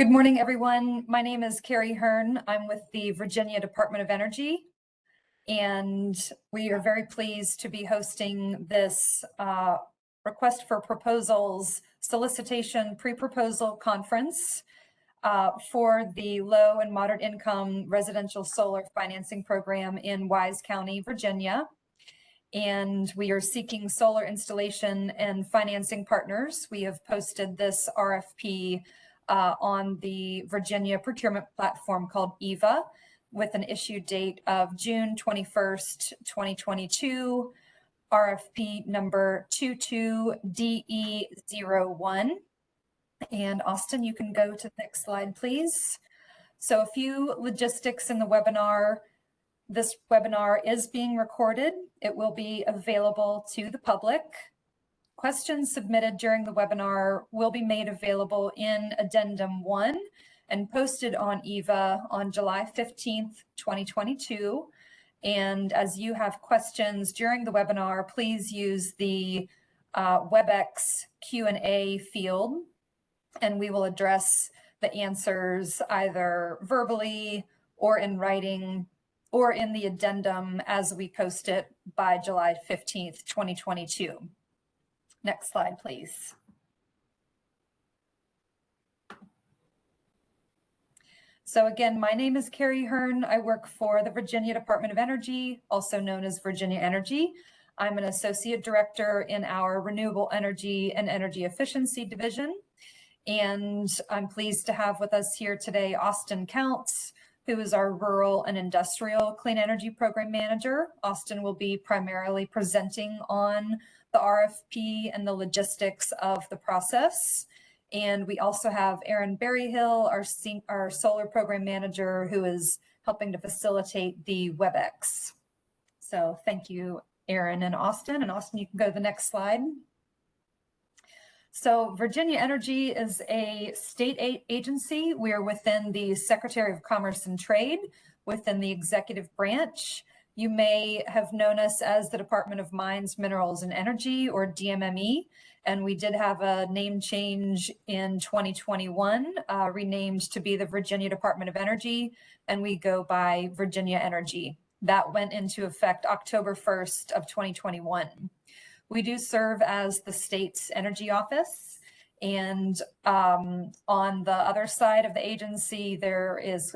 Good morning, everyone. My name is Carrie Hearn. I'm with the Virginia Department of Energy, and we are very pleased to be hosting this request for proposals solicitation pre-proposal conference for the low and moderate income residential solar financing program in Wise County, Virginia. And we are seeking solar installation and financing partners. We have posted this RFP on the Virginia procurement platform called EVA with an issue date of June 21st, 2022, RFP number 22DE01. And Austin, you can go to the next slide, please. So a few logistics in the webinar. This webinar is being recorded. It will be available to the public. Questions submitted during the webinar will be made available in Addendum 1 and posted on EVA on July 15th, 2022. And as you have questions during the webinar, please use the WebEx Q&A field, and we will address the answers either verbally or in writing or in the addendum as we post it by July 15th, 2022. Next slide, please. So again, my name is Carrie Hearn. I work for the Virginia Department of Energy, also known as Virginia Energy. I'm an associate director in our Renewable Energy and Energy Efficiency Division. And I'm pleased to have with us here today Austin Counts, who is our Rural and Industrial Clean Energy Program Manager. Austin will be primarily presenting on the RFP and the logistics of the process. And we also have Aaron Berryhill, our Solar Program Manager, who is helping to facilitate the WebEx. So thank you, Aaron and Austin. And Austin, you can go to the next slide. So Virginia Energy is a state agency. We are within the Secretary of Commerce and Trade, within the executive branch. You may have known us as the Department of Mines, Minerals, and Energy, or DMME, and we did have a name change in 2021, renamed to be the Virginia Department of Energy, and we go by Virginia Energy. That went into effect October 1st of 2021. We do serve as the state's energy office, and on the other side of the agency, there is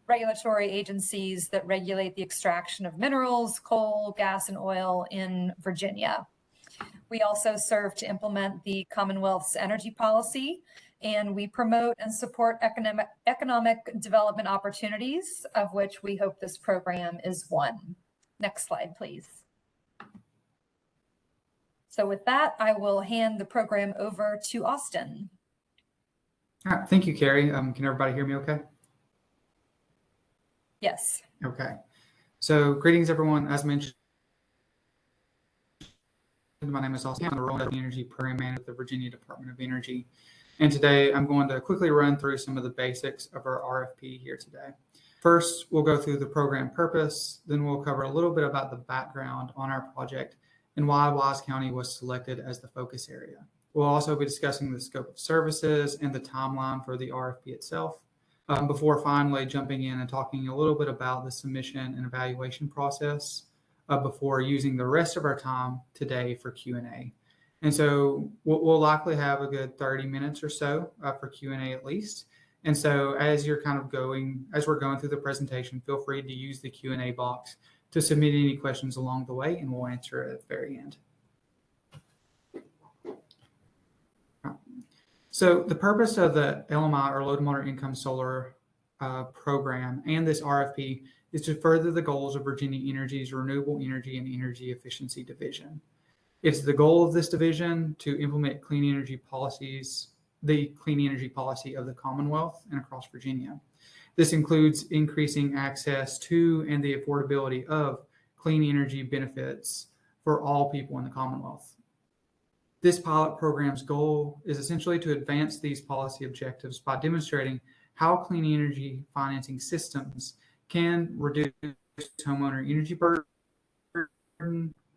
regulatory agencies that regulate the extraction of minerals, coal, gas, and oil in Virginia. We also serve to implement the Commonwealth's energy policy, and we promote and support economic development opportunities, of which we hope this program is one. Next slide, please. So with that, I will hand the program over to Austin. All right, thank you, Carrie. Can everybody hear me okay? Yes. Okay. So greetings, everyone. As mentioned, my name is Austin. I'm the Rural Energy Program Manager at the Virginia Department of Energy. And today I'm going to quickly run through some of the basics of our RFP here today. First, we'll go through the program purpose. Then we'll cover a little bit about the background on our project and why Wise County was selected as the focus area. We'll also be discussing the scope of services and the timeline for the RFP itself, before finally jumping in and talking a little bit about the submission and evaluation process before using the rest of our time today for Q&A. And so we'll likely have a good 30 minutes or so for Q&A at least. And so as we're going through the presentation, feel free to use the Q&A box to submit any questions along the way, and we'll answer it at the very end. So the purpose of the LMI, or low to moderate income solar program, and this RFP is to further the goals of Virginia Energy's Renewable Energy and Energy Efficiency Division. It's the goal of this division to implement clean energy policies, the clean energy policy of the Commonwealth and across Virginia. This includes increasing access to and the affordability of clean energy benefits for all people in the Commonwealth. This pilot program's goal is essentially to advance these policy objectives by demonstrating how clean energy financing systems can reduce homeowner energy burden,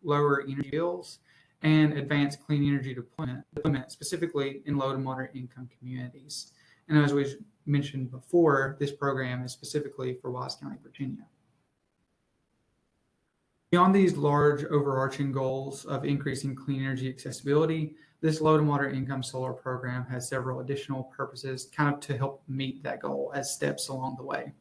lower energy bills, and advance clean energy deployment specifically in low to moderate income communities. And as we mentioned before, this program is specifically for Wise County, Virginia. Beyond these large overarching goals of increasing clean energy accessibility, this low to moderate income solar program has several additional purposes kind of to help meet that goal as steps along the way.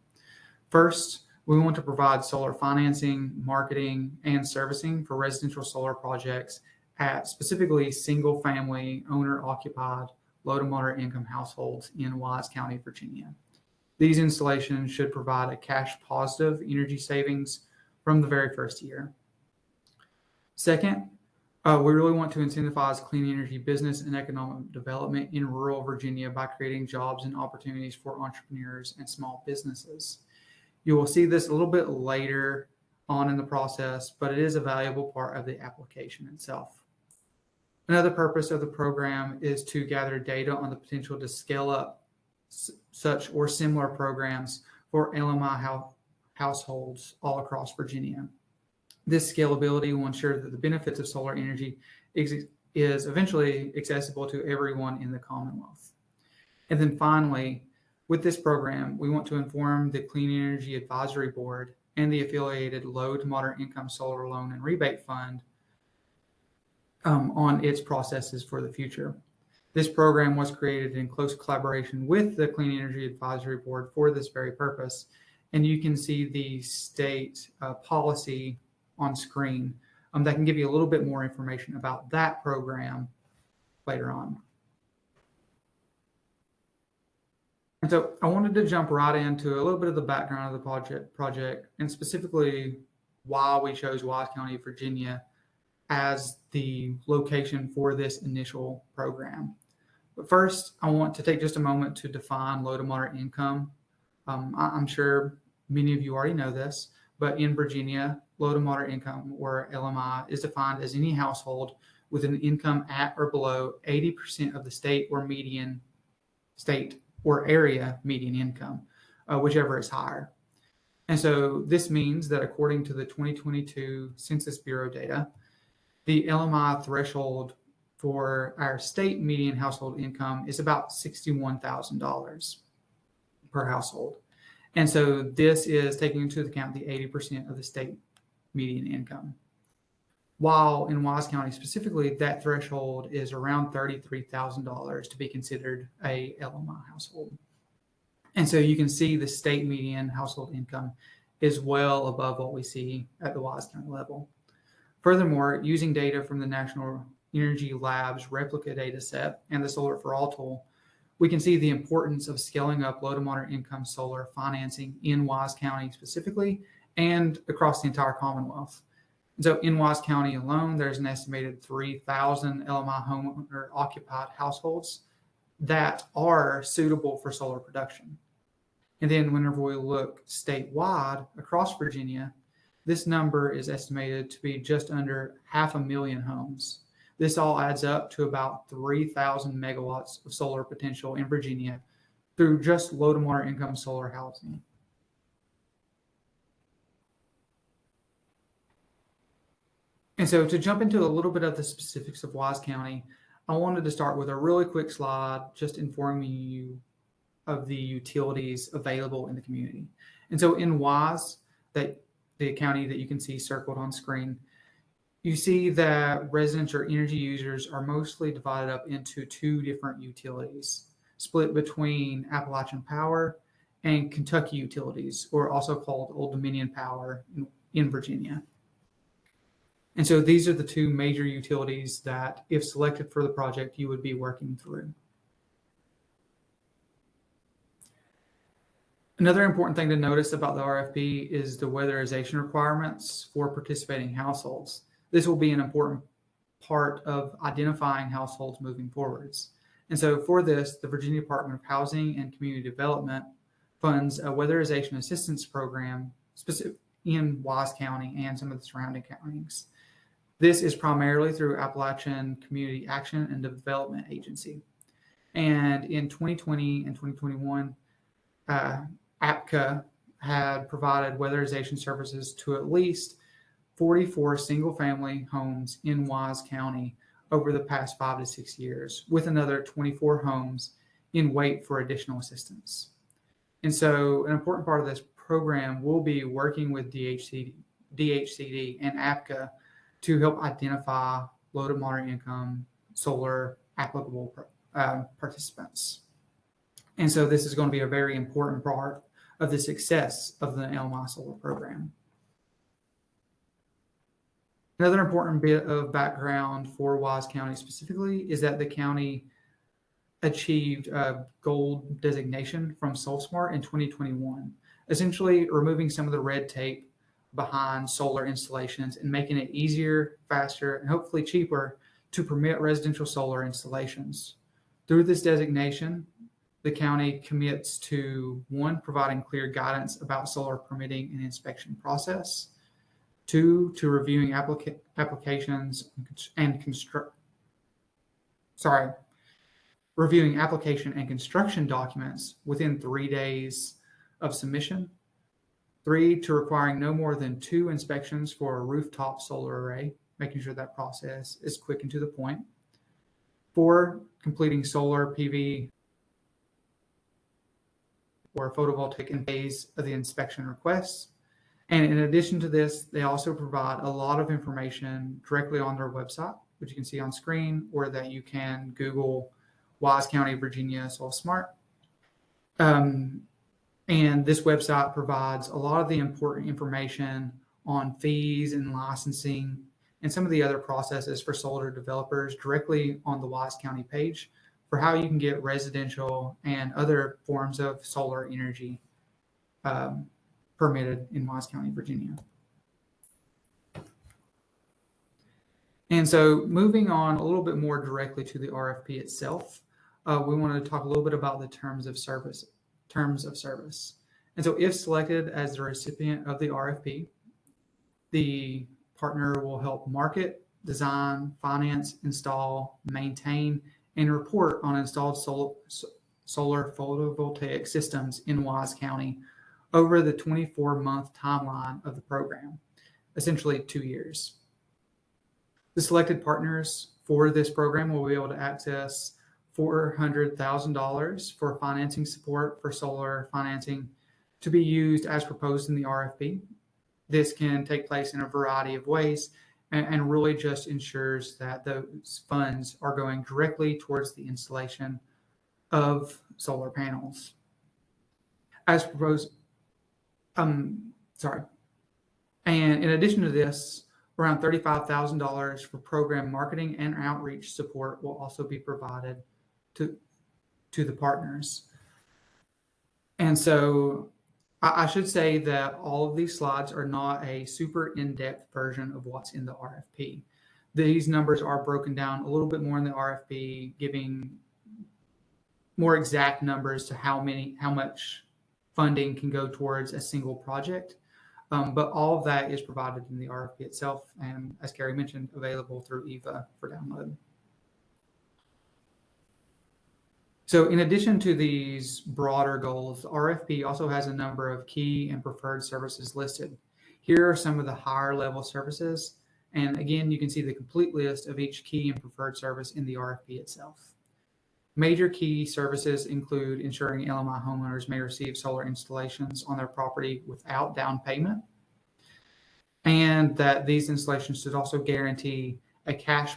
First, we want to provide solar financing, marketing, and servicing for residential solar projects at specifically single family owner occupied low to moderate income households in Wise County, Virginia. These installations should provide a cash positive energy savings from the very first year. Second, we really want to incentivize clean energy business and economic development in rural Virginia by creating jobs and opportunities for entrepreneurs and small businesses. You will see this a little bit later on in the process, but it is a valuable part of the application itself. Another purpose of the program is to gather data on the potential to scale up such or similar programs for LMI households all across Virginia. This scalability will ensure that the benefits of solar energy is eventually accessible to everyone in the Commonwealth. And then finally, with this program, we want to inform the Clean Energy Advisory Board and the affiliated Low to Moderate Income Solar Loan and Rebate Fund on its processes for the future. This program was created in close collaboration with the Clean Energy Advisory Board for this very purpose. And you can see the state policy on screen that can give you a little bit more information about that program later on. And so I wanted to jump right into a little bit of the background of the project and specifically why we chose Wise County, Virginia as the location for this initial program. But first, I want to take just a moment to define low to moderate income. I'm sure many of you already know this, but in Virginia, low to moderate income, or LMI, is defined as any household with an income at or below 80% of the state or area median income, whichever is higher. And so this means that according to the 2022 Census Bureau data, the LMI threshold for our state median household income is about $61,000 per household. And so this is taking into account the 80% of the state median income. While in Wise County specifically, that threshold is around $33,000 to be considered a LMI household. And so you can see the state median household income is well above what we see at the Wise County level. Furthermore, using data from the National Energy Lab's replica data set and the Solar for All tool, we can see the importance of scaling up low to moderate income solar financing in Wise County specifically and across the entire Commonwealth. And so in Wise County alone, there's an estimated 3,000 LMI homeowner occupied households that are suitable for solar production. And then whenever we look statewide across Virginia, this number is estimated to be just under 500,000 homes. This all adds up to about 3,000 megawatts of solar potential in Virginia through just low to moderate income solar housing. And so to jump into a little bit of the specifics of Wise County, I wanted to start with a really quick slide just informing you of the utilities available in the community. And so in Wise, that the county that you can see circled on screen, you see that residents or energy users are mostly divided up into two different utilities, split between Appalachian Power and Kentucky Utilities, or also called Old Dominion Power in Virginia. And so these are the two major utilities that, if selected for the project, you would be working through. Another important thing to notice about the RFP is the weatherization requirements for participating households. This will be an important part of identifying households moving forwards. And so for this, the Virginia Department of Housing and Community Development funds a weatherization assistance program specific in Wise County and some of the surrounding counties. This is primarily through Appalachian Community Action and Development Agency. And in 2020 and 2021, APCA had provided weatherization services to at least 44 single-family homes in Wise County over the past 5 to 6 years, with another 24 homes in wait for additional assistance. And so an important part of this program will be working with DHCD and APCA to help identify low to moderate income solar applicable participants. And so this is going to be a very important part of the success of the LMI solar program. Another important bit of background for Wise County specifically is that the county achieved a gold designation from SolSmart in 2021, essentially removing some of the red tape behind solar installations and making it easier, faster, and hopefully cheaper to permit residential solar installations. Through this designation, the county commits to 1, providing clear guidance about solar permitting and inspection process, 2, to reviewing reviewing application and construction documents within 3 days of submission, 3, to requiring no more than 2 inspections for a rooftop solar array, making sure that process is quick and to the point, 4, completing solar PV or photovoltaic in phase of the inspection requests. And in addition to this, they also provide a lot of information directly on their website, which you can see on screen, or that you can Google Wise County, Virginia SolSmart. And this website provides a lot of the important information on fees and licensing and some of the other processes for solar developers directly on the Wise County page for how you can get residential and other forms of solar energy permitted in Wise County, Virginia. And so moving on a little bit more directly to the RFP itself, we want to talk a little bit about the terms of service. And so if selected as the recipient of the RFP, the partner will help market, design, finance, install, maintain, and report on installed solar photovoltaic systems in Wise County over the 24-month timeline of the program, essentially 2 years. The selected partners for this program will be able to access $400,000 for financing support for solar financing to be used as proposed in the RFP. This can take place in a variety of ways and really just ensures that those funds are going directly towards the installation of solar panels. As proposed, and in addition to this, around $35,000 for program marketing and outreach support will also be provided to the partners. And so I should say that all of these slides are not a super in-depth version of what's in the RFP. These numbers are broken down a little bit more in the RFP, giving more exact numbers to how much funding can go towards a single project. But all of that is provided in the RFP itself, and as Carrie mentioned, available through EVA for download. So in addition to these broader goals, the RFP also has a number of key and preferred services listed. Here are some of the higher level services. And again, you can see the complete list of each key and preferred service in the RFP itself. Major key services include ensuring LMI homeowners may receive solar installations on their property without down payment, and that these installations should also guarantee a cash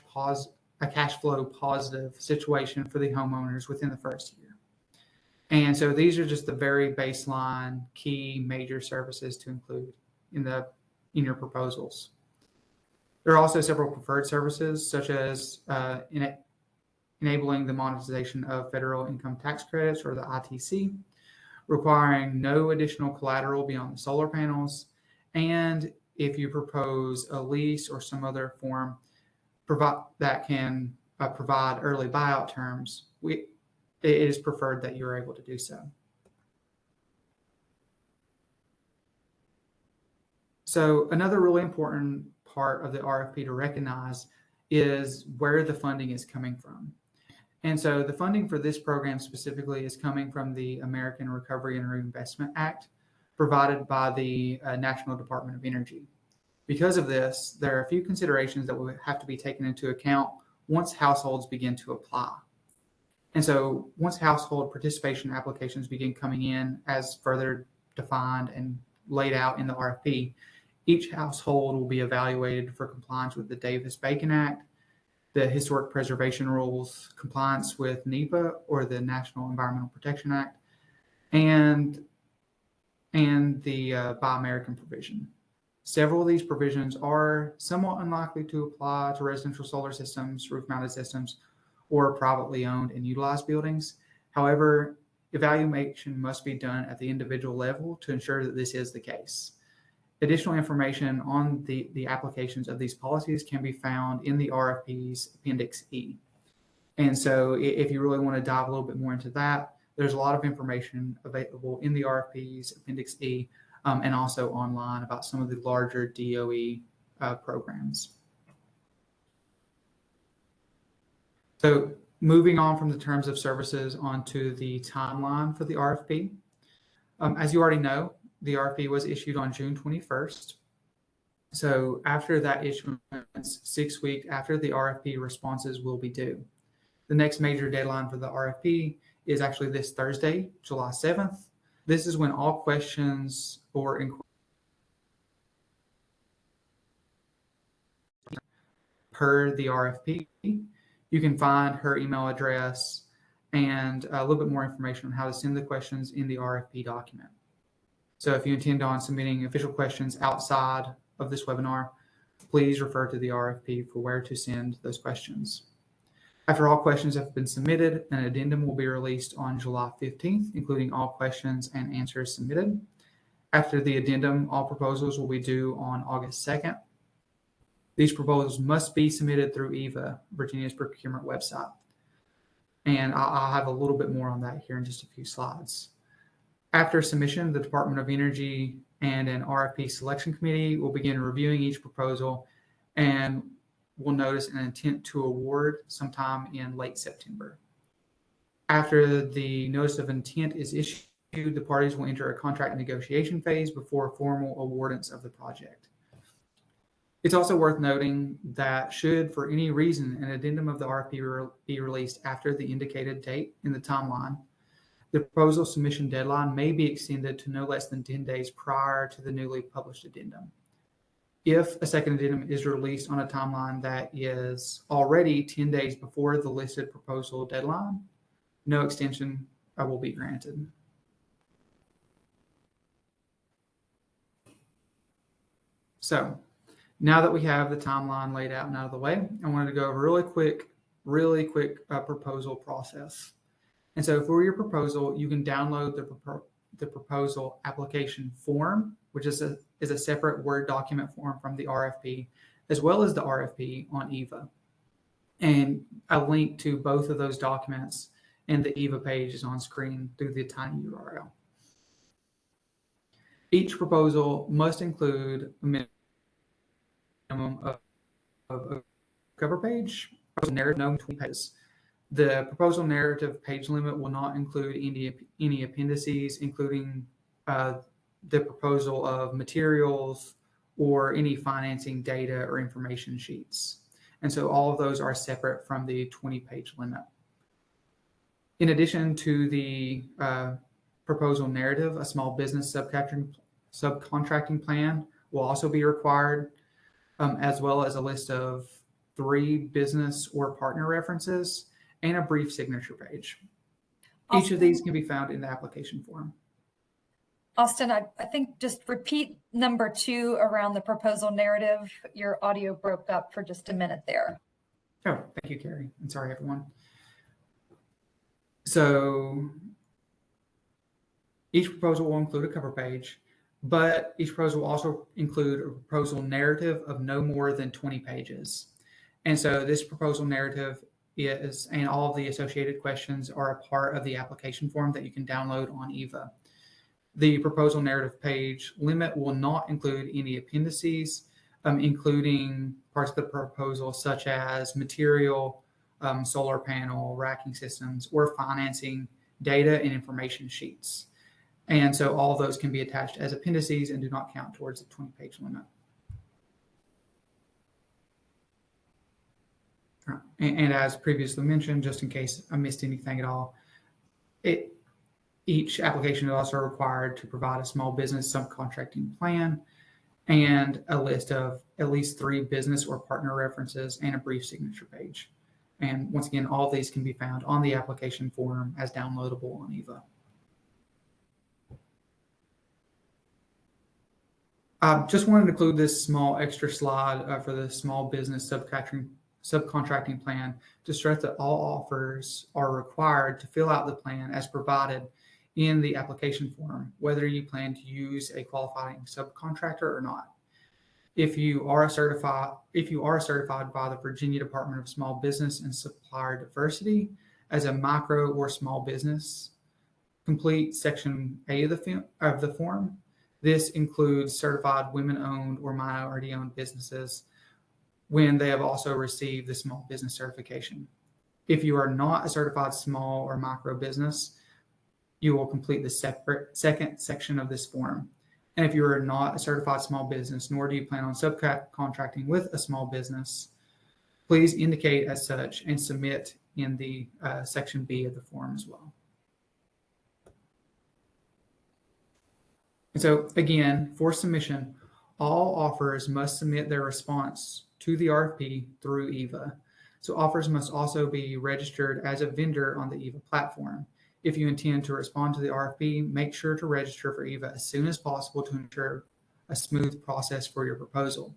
flow positive situation for the homeowners within the first year. And so these are just the very baseline key major services to include in your proposals. There are also several preferred services, such as enabling the monetization of federal income tax credits, or the ITC, requiring no additional collateral beyond the solar panels, and if you propose a lease or some other form that can provide early buyout terms, it is preferred that you're able to do so. So another really important part of the RFP to recognize is where the funding is coming from. And so the funding for this program specifically is coming from the American Recovery and Reinvestment Act, provided by the National Department of Energy. Because of this, there are a few considerations that will have to be taken into account once households begin to apply. And so once household participation applications begin coming in as further defined and laid out in the RFP, each household will be evaluated for compliance with the Davis-Bacon Act, the Historic Preservation Rules, compliance with NEPA or the National Environmental Protection Act, and the Buy American provision. Several of these provisions are somewhat unlikely to apply to residential solar systems, roof-mounted systems, or privately owned and utilized buildings. However, evaluation must be done at the individual level to ensure that this is the case. Additional information on the applications of these policies can be found in the RFP's Appendix E. And so if you really want to dive a little bit more into that, there's a lot of information available in the RFP's Appendix E and also online about some of the larger DOE programs. So moving on from the terms of services onto the timeline for the RFP. As you already know, the RFP was issued on June 21st. So after that issuance, 6 weeks after the RFP, responses will be due. The next major deadline for the RFP is actually this Thursday, July 7th. This is when all questions or inquiries per the RFP. You can find her email address and a little bit more information on how to send the questions in the RFP document. So if you intend on submitting official questions outside of this webinar, please refer to the RFP for where to send those questions. After all questions have been submitted, an addendum will be released on July 15th, including all questions and answers submitted. After the addendum, all proposals will be due on August 2nd. These proposals must be submitted through EVA, Virginia's procurement website. And I'll have a little bit more on that here in just a few slides. After submission, the Department of Energy and an RFP selection committee will begin reviewing each proposal and will notice an intent to award sometime in late September. After the notice of intent is issued, the parties will enter a contract negotiation phase before formal awardance of the project. It's also worth noting that should, for any reason, an addendum of the RFP be released after the indicated date in the timeline, the proposal submission deadline may be extended to no less than 10 days prior to the newly published addendum. If a second addendum is released on a timeline that is already 10 days before the listed proposal deadline, no extension will be granted. So now that we have the timeline laid out and out of the way, I wanted to go over really quick proposal process. And so for your proposal, you can download the proposal application form, which is a separate Word document form from the RFP, as well as the RFP on EVA. And a link to both of those documents and the EVA page is on screen through the tiny URL. Each proposal must include a minimum of a cover page, narrative, no 20 pages. The proposal narrative page limit will not include any appendices, including the proposal of materials or any financing data or information sheets. And so all of those are separate from the 20-page limit. In addition to the proposal narrative, a small business subcontracting plan will also be required, as well as a list of 3 business or partner references and a brief signature page. Each of these can be found in the application form. Austin, I think just repeat number 2 around the proposal narrative. Your audio broke up for just a minute there. Oh, thank you, Carrie. And sorry, everyone. So each proposal will include a cover page, but each proposal will also include a proposal narrative of no more than 20 pages. And so this proposal narrative is, and all of the associated questions are a part of the application form that you can download on EVA. The proposal narrative page limit will not include any appendices, including parts of the proposal such as material, solar panel, racking systems, or financing data and information sheets. And so all of those can be attached as appendices and do not count towards the 20-page limit. And as previously mentioned, just in case I missed anything at all, each application is also required to provide a small business subcontracting plan and a list of at least 3 business or partner references and a brief signature page. And once again, all of these can be found on the application form as downloadable on EVA. Just wanted to include this small extra slide for the small business subcontracting plan to stress that all offers are required to fill out the plan as provided in the application form, whether you plan to use a qualifying subcontractor or not. If you are certified by the Virginia Department of Small Business and Supplier Diversity as a micro or small business, complete Section A of the form. This includes certified women-owned or minority-owned businesses when they have also received the small business certification. If you are not a certified small or micro business, you will complete the second section of this form. And if you are not a certified small business, nor do you plan on subcontracting with a small business, please indicate as such and submit in the Section B of the form as well. And so again, for submission, all offers must submit their response to the RFP through EVA. So offers must also be registered as a vendor on the EVA platform. If you intend to respond to the RFP, make sure to register for EVA as soon as possible to ensure a smooth process for your proposal.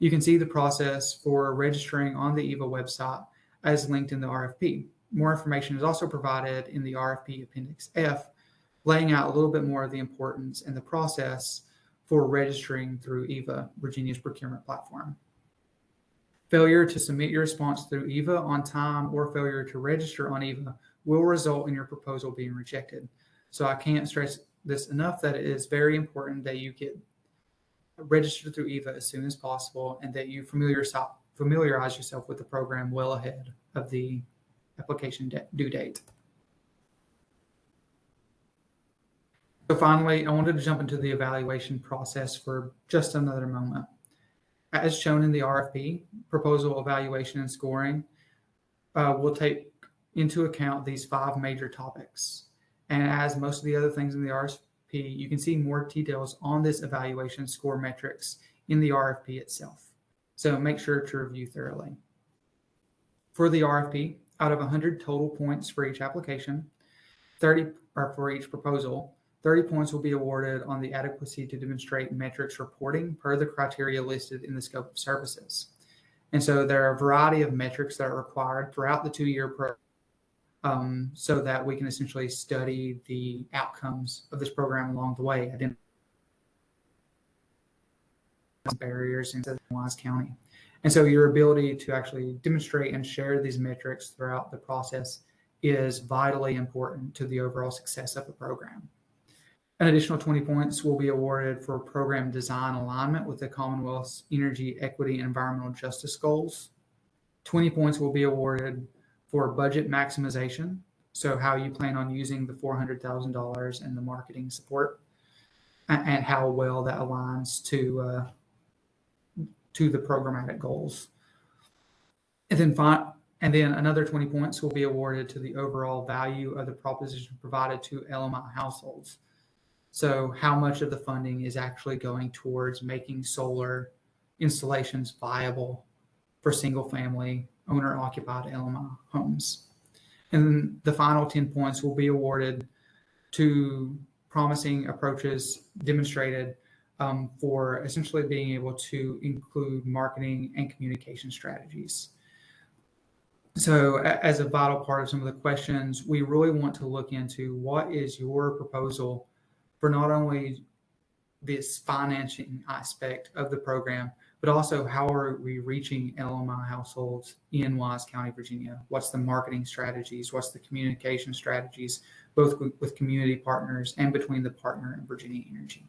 You can see the process for registering on the EVA website as linked in the RFP. More information is also provided in the RFP Appendix F, laying out a little bit more of the importance and the process for registering through EVA, Virginia's procurement platform. Failure to submit your response through EVA on time or failure to register on EVA will result in your proposal being rejected. So I can't stress this enough that it is very important that you get registered through EVA as soon as possible and that you familiarize yourself with the program well ahead of the application due date. So finally, I wanted to jump into the evaluation process for just another moment. As shown in the RFP, proposal evaluation and scoring will take into account these 5 major topics. And as most of the other things in the RFP, you can see more details on this evaluation score metrics in the RFP itself. So make sure to review thoroughly. For the RFP, out of 100 total points for each application, 30 are for each proposal, 30 points will be awarded on the adequacy to demonstrate metrics reporting per the criteria listed in the scope of services. And so there are a variety of metrics that are required throughout the 2-year program so that we can essentially study the outcomes of this program along the way, identify barriers in Wise County. And so your ability to actually demonstrate and share these metrics throughout the process is vitally important to the overall success of the program. An additional 20 points will be awarded for program design alignment with the Commonwealth's energy, equity, and environmental justice goals. 20 points will be awarded for budget maximization, so how you plan on using the $400,000 and the marketing support, and how well that aligns to the programmatic goals. And then another 20 points will be awarded to the overall value of the proposition provided to LMI households. So how much of the funding is actually going towards making solar installations viable for single-family owner-occupied LMI homes. And then the final 10 points will be awarded to promising approaches demonstrated for essentially being able to include marketing and communication strategies. So as a vital part of some of the questions, we really want to look into what is your proposal for not only this financing aspect of the program, but also how are we reaching LMI households in Wise County, Virginia? What's the marketing strategies? What's the communication strategies, both with community partners and between the partner and Virginia Energy?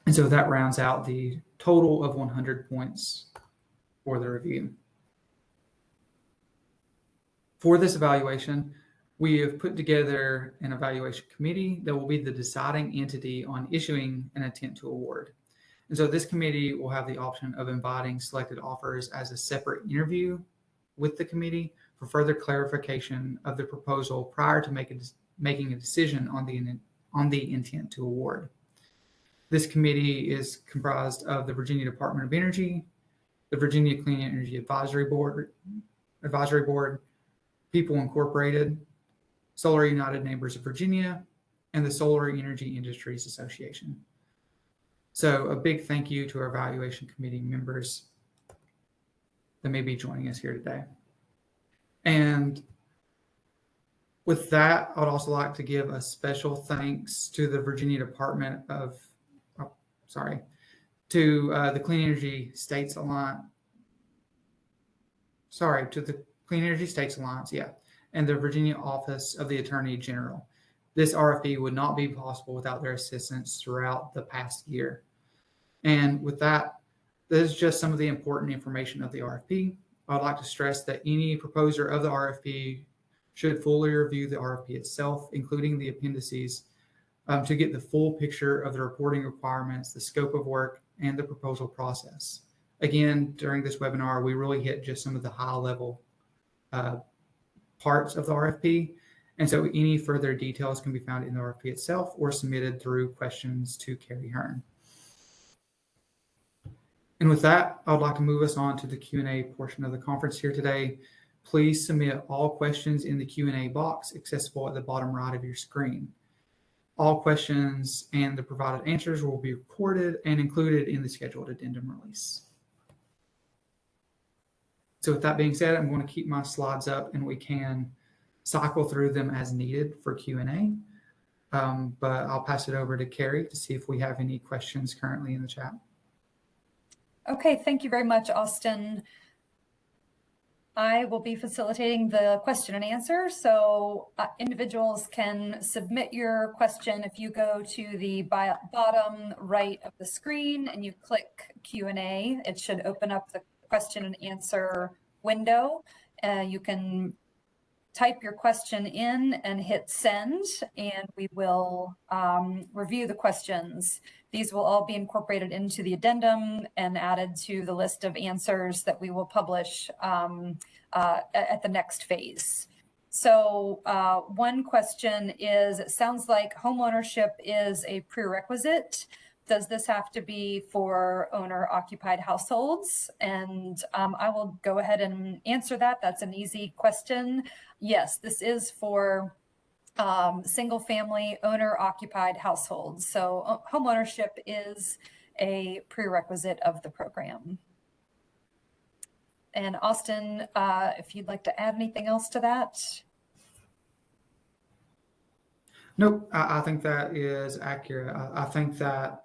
And so that rounds out the total of 100 points for the review. For this evaluation, we have put together an evaluation committee that will be the deciding entity on issuing an intent to award. And so this committee will have the option of inviting selected offers as a separate interview with the committee for further clarification of the proposal prior to making a decision on the intent to award. This committee is comprised of the Virginia Department of Energy, the Virginia Clean Energy Advisory Board, People Incorporated, Solar United Neighbors of Virginia, and the Solar Energy Industries Association. So a big thank you to our evaluation committee members that may be joining us here today. And with that, I would also like to give a special thanks to the Virginia Department of, the Clean Energy States Alliance, to the Clean Energy States Alliance, and the Virginia Office of the Attorney General. This RFP would not be possible without their assistance throughout the past year. And with that, this is just some of the important information of the RFP. I'd like to stress that any proposer of the RFP should fully review the RFP itself, including the appendices, to get the full picture of the reporting requirements, the scope of work, and the proposal process. Again, during this webinar, we really hit just some of the high-level parts of the RFP. And so any further details can be found in the RFP itself or submitted through questions to Carrie Hearn. And with that, I would like to move us on to the Q&A portion of the conference here today. Please submit all questions in the Q&A box accessible at the bottom right of your screen. All questions and the provided answers will be recorded and included in the scheduled addendum release. So with that being said, I'm going to keep my slides up and we can cycle through them as needed for Q&A. But I'll pass it over to Carrie to see if we have any questions currently in the chat. Okay, thank you very much, Austin. I will be facilitating the question and answer. So individuals can submit your question if you go to the bottom right of the screen and you click Q&A. It should open up the question and answer window. You can type your question in and hit send, and we will review the questions. These will all be incorporated into the addendum and added to the list of answers that we will publish at the next phase. So one question is, it sounds like homeownership is a prerequisite. Does this have to be for owner-occupied households? And I will go ahead and answer that. That's an easy question. Yes, this is for single-family owner-occupied households. So homeownership is a prerequisite of the program. And Austin, if you'd like to add anything else to that? Nope, I think that is accurate. I think that,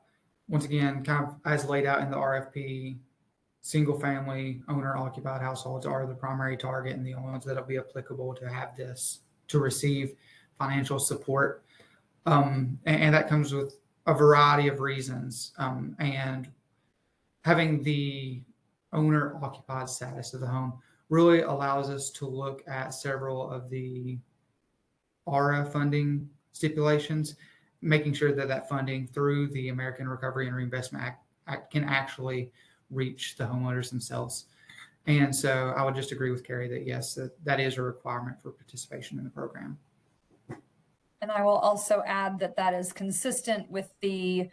once again, kind of as laid out in the RFP, single-family owner-occupied households are the primary target and the only ones that will be applicable to have this, to receive financial support. And that comes with a variety of reasons. And having the owner-occupied status of the home really allows us to look at several of the ARA funding stipulations, making sure that that funding through the American Recovery and Reinvestment Act can actually reach the homeowners themselves. And so I would just agree with Carrie that yes, that is a requirement for participation in the program. And I will also add that that is consistent with the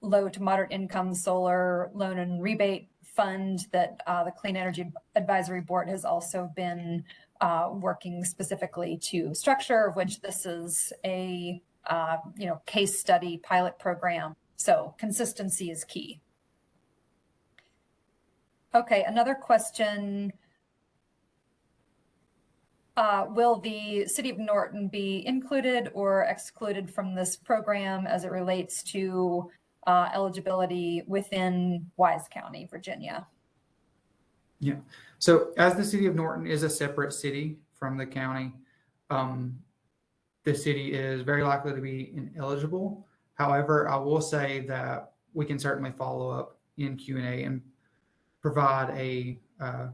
low to moderate income solar loan and rebate fund that the Clean Energy Advisory Board has also been working specifically to structure, of which this is a case study pilot program. So consistency is key. Okay, another question. Will the City of Norton be included or excluded from this program as it relates to eligibility within Wise County, Virginia? Yeah, so as the City of Norton is a separate city from the county, the city is very likely to be ineligible. However, I will say that we can certainly follow up in Q&A and provide a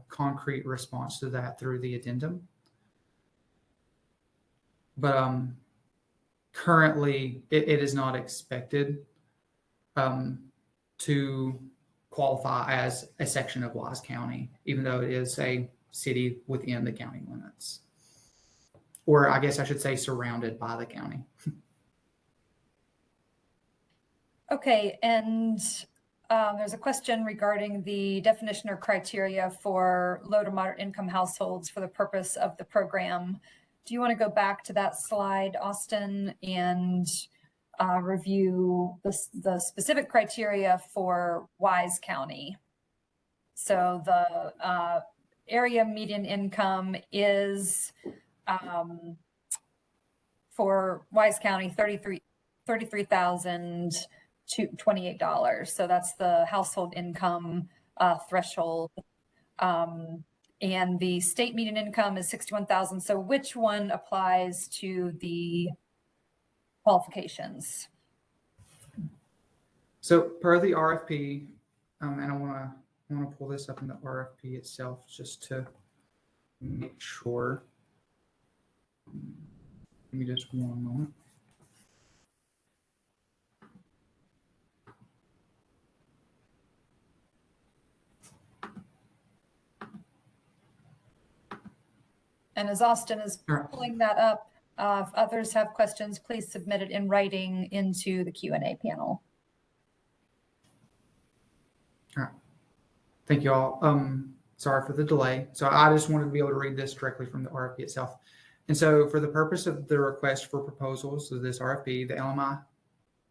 concrete response to that through the addendum. But currently, it is not expected. to qualify as a section of Wise County, even though it is a city within the county limits. Or I guess I should say surrounded by the county. Okay, and there's a question regarding the definition or criteria for low to moderate income households for the purpose of the program. Do you want to go back to that slide, Austin, and review the specific criteria for Wise County? So the area median income is for Wise County $33,028. So that's the household income threshold. And the state median income is 61,000. So which one applies to the qualifications? So per the RFP, and I want to pull this up in the RFP itself just to make sure. Give me just one moment. And as Austin is pulling that up, if others have questions, please submit it in writing into the Q&A panel. All right. Thank you all. Sorry for the delay. So I just wanted to be able to read this directly from the RFP itself. And so for the purpose of the request for proposals of this RFP, the LMI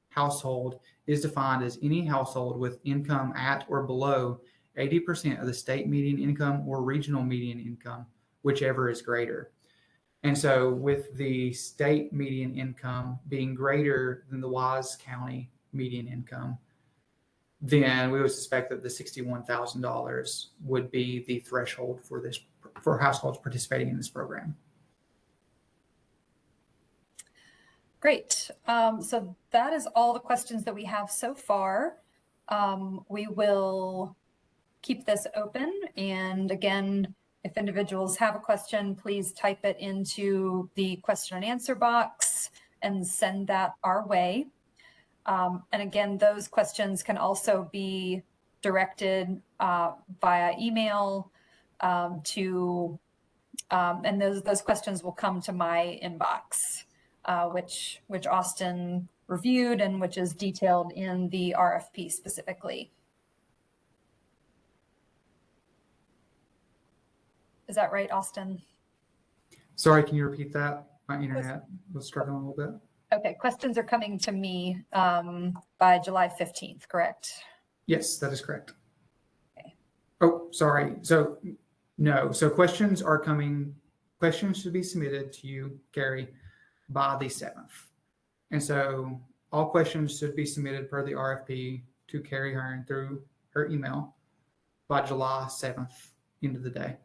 household is defined as any household with income at or below 80% of the state median income or regional median income, whichever is greater. And so with the state median income being greater than the Wise County median income, then we would suspect that the $61,000 would be the threshold for households participating in this program. Great. So that is all the questions that we have so far. We will keep this open. And again, if individuals have a question, please type it into the question and answer box and send that our way. And again, those questions can also be directed via email to, and those questions will come to my inbox, which Austin reviewed and which is detailed in the RFP specifically. Is that right, Austin? Sorry, can you repeat that? My internet was struggling a little bit. Okay, questions are coming to me by July 15th, correct? Yes, that is correct. Okay. Oh, sorry. So no, so questions are coming, questions should be submitted to you, Carrie, by the 7th. And so all questions should be submitted per the RFP to Carrie Hearn through her email by July 7th, end of the day.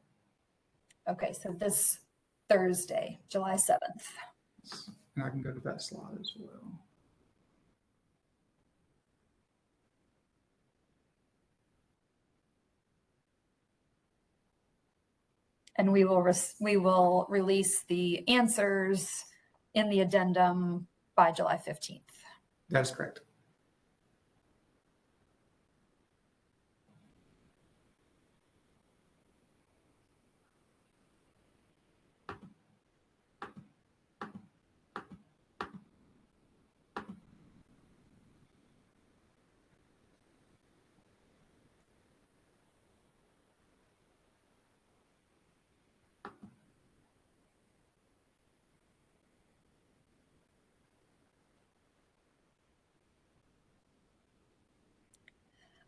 Okay, so this Thursday, July 7th. And I can go to that slide as well. And we will release the answers in the addendum by July 15th. That is correct.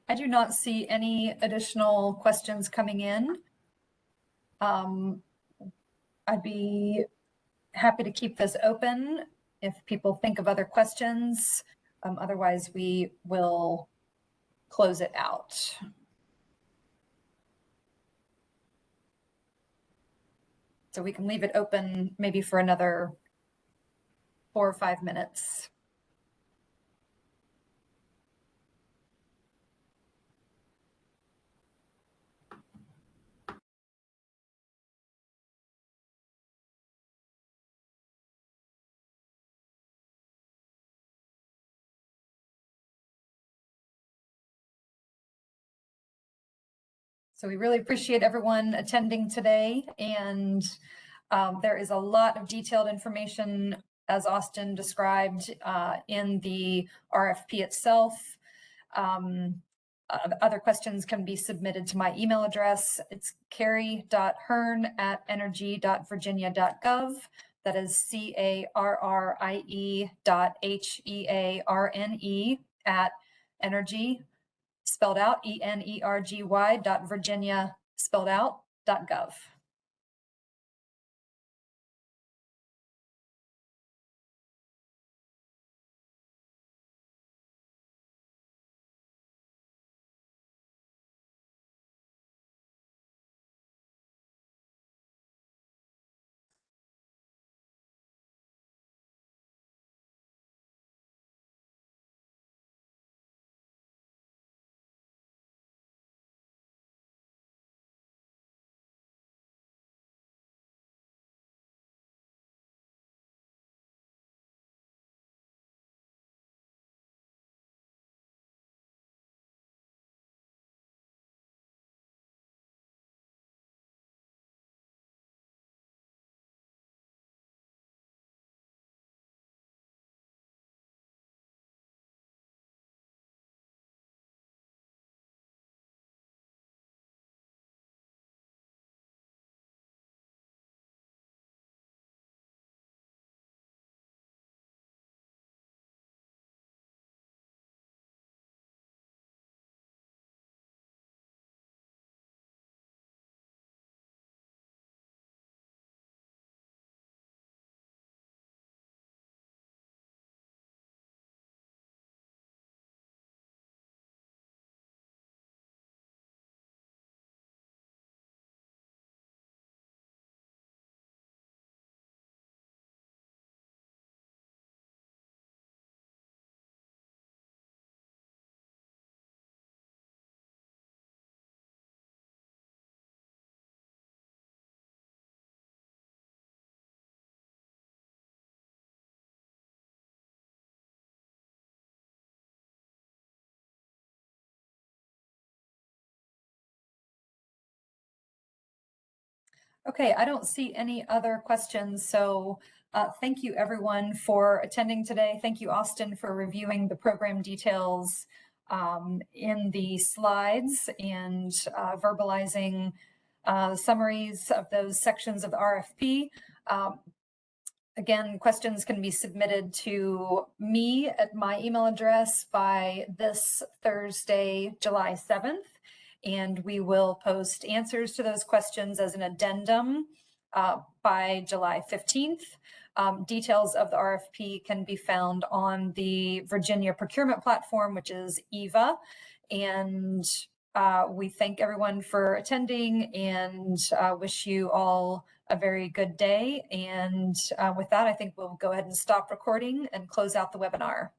I do not see any additional questions coming in. I'd be happy to keep this open if people think of other questions. Otherwise, we will close it out. So we can leave it open maybe for another 4 or 5 minutes. So we really appreciate everyone attending today, and there is a lot of detailed information, as Austin described, in the RFP itself. Other questions can be submitted to my email address. It's carrie.hearn@energy.virginia.gov. That is CARRIE.HEARNE at energy, spelled out, ENERGY.Virginia, spelled out, .gov. Okay, I don't see any other questions. So thank you everyone for attending today. Thank you, Austin, for reviewing the program details in the slides and verbalizing summaries of those sections of the RFP. Again, questions can be submitted to me at my email address by this Thursday, July 7th. And we will post answers to those questions as an addendum by July 15th. Details of the RFP can be found on the Virginia procurement platform, which is EVA. And we thank everyone for attending and wish you all a very good day. And with that, I think we'll go ahead and stop recording and close out the webinar.